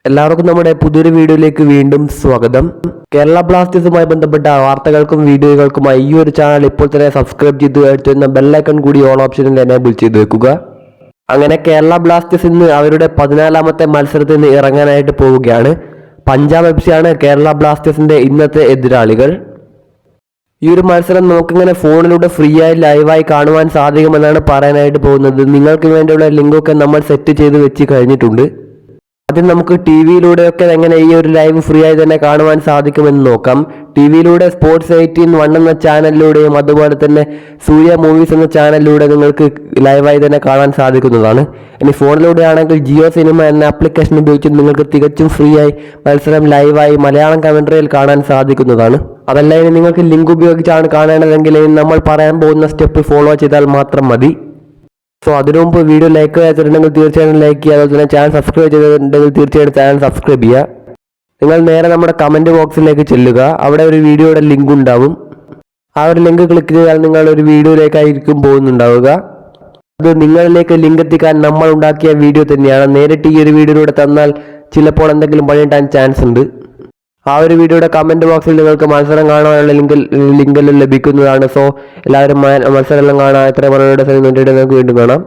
എല്ലാവർക്കും നമ്മുടെ പുതിയൊരു വീഡിയോയിലേക്ക് വീണ്ടും സ്വാഗതം. കേരള ബ്ലാസ്റ്റേഴ്സുമായി ബന്ധപ്പെട്ട വാർത്തകൾക്കും വീഡിയോകൾക്കുമായി ഈ ഒരു ചാനൽ ഇപ്പോൾ തന്നെ സബ്സ്ക്രൈബ് ചെയ്ത് വെച്ചിരുന്ന ബെല്ലൈക്കൺ കൂടി ഓൺ ഓപ്ഷനിൽ എനേബിൾ ചെയ്ത് വെക്കുക. അങ്ങനെ കേരള ബ്ലാസ്റ്റേഴ്സ് ഇന്ന് അവരുടെ 14ാമത്തെ മത്സരത്തിൽ നിന്ന് ഇറങ്ങാനായിട്ട് പോവുകയാണ്. പഞ്ചാബ് FC ആണ് കേരള ബ്ലാസ്റ്റേഴ്സിന്റെ ഇന്നത്തെ എതിരാളികൾ. ഈ ഒരു മത്സരം നമുക്കിങ്ങനെ ഫോണിലൂടെ ഫ്രീ ആയി ലൈവായി കാണുവാൻ സാധിക്കുമെന്നാണ് പറയാനായിട്ട് പോകുന്നത്. നിങ്ങൾക്ക് വേണ്ടിയുള്ള ലിങ്കൊക്കെ നമ്മൾ സെറ്റ് ചെയ്ത് വെച്ച് കഴിഞ്ഞിട്ടുണ്ട്. ആദ്യം നമുക്ക് TV-യിലൂടെയൊക്കെ എങ്ങനെ ഈ ഒരു ലൈവ് ഫ്രീ ആയി തന്നെ കാണുവാൻ സാധിക്കുമെന്ന് നോക്കാം. TV-യിലൂടെ Sports 18 എന്ന ചാനലിലൂടെയും അതുപോലെ തന്നെ സൂര്യ മൂവീസ് എന്ന ചാനലിലൂടെ നിങ്ങൾക്ക് ലൈവായി തന്നെ കാണാൻ സാധിക്കുന്നതാണ്. ഇനി ഫോണിലൂടെ ആണെങ്കിൽ ജിയോ സിനിമ എന്ന ആപ്ലിക്കേഷൻ ഉപയോഗിച്ച് നിങ്ങൾക്ക് തികച്ചും ഫ്രീ ആയി മത്സരം ലൈവായി മലയാളം കമന്ററിയിൽ കാണാൻ സാധിക്കുന്നതാണ്. അതല്ല ഇനി നിങ്ങൾക്ക് ലിങ്ക് ഉപയോഗിച്ചാണ് കാണേണ്ടതെങ്കിൽ നമ്മൾ പറയാൻ പോകുന്ന സ്റ്റെപ്പ് ഫോളോ ചെയ്താൽ മാത്രം മതി. സോ അതിനു മുമ്പ് വീഡിയോ ലൈക്ക് ചെയ്തിട്ടുണ്ടെങ്കിൽ തീർച്ചയായും ലൈക്ക് ചെയ്യുക. അതുപോലെ തന്നെ ചാനൽ സബ്സ്ക്രൈബ് ചെയ്തിട്ടുണ്ടെങ്കിൽ തീർച്ചയായിട്ടും ചാനൽ സബ്സ്ക്രൈബ് ചെയ്യുക. നിങ്ങൾ നേരെ നമ്മുടെ കമൻറ്റ് ബോക്സിലേക്ക് ചെല്ലുക. അവിടെ ഒരു വീഡിയോയുടെ ലിങ്ക് ഉണ്ടാവും. ആ ഒരു ലിങ്ക് ക്ലിക്ക് ചെയ്താൽ നിങ്ങൾ ഒരു വീഡിയോയിലേക്കായിരിക്കും പോകുന്നുണ്ടാവുക. അത് നിങ്ങളിലേക്ക് ലിങ്ക് എത്തിക്കാൻ നമ്മൾ ഉണ്ടാക്കിയ വീഡിയോ തന്നെയാണ്. നേരിട്ട് ഈ ഒരു വീഡിയോയിലൂടെ തന്നാൽ ചിലപ്പോൾ എന്തെങ്കിലും പണിയിട്ടാൻ ചാൻസ് ഉണ്ട്. ആ ഒരു വീഡിയോയുടെ കമൻറ്റ് ബോക്സിൽ നിങ്ങൾക്ക് മത്സരം കാണാനുള്ള ലിങ്കെല്ലാം ലഭിക്കുന്നതാണ്. സോ എല്ലാവരും മത്സരം എല്ലാം കാണാൻ എത്ര മണിയുടെ നിങ്ങൾക്ക് വീണ്ടും കാണാം.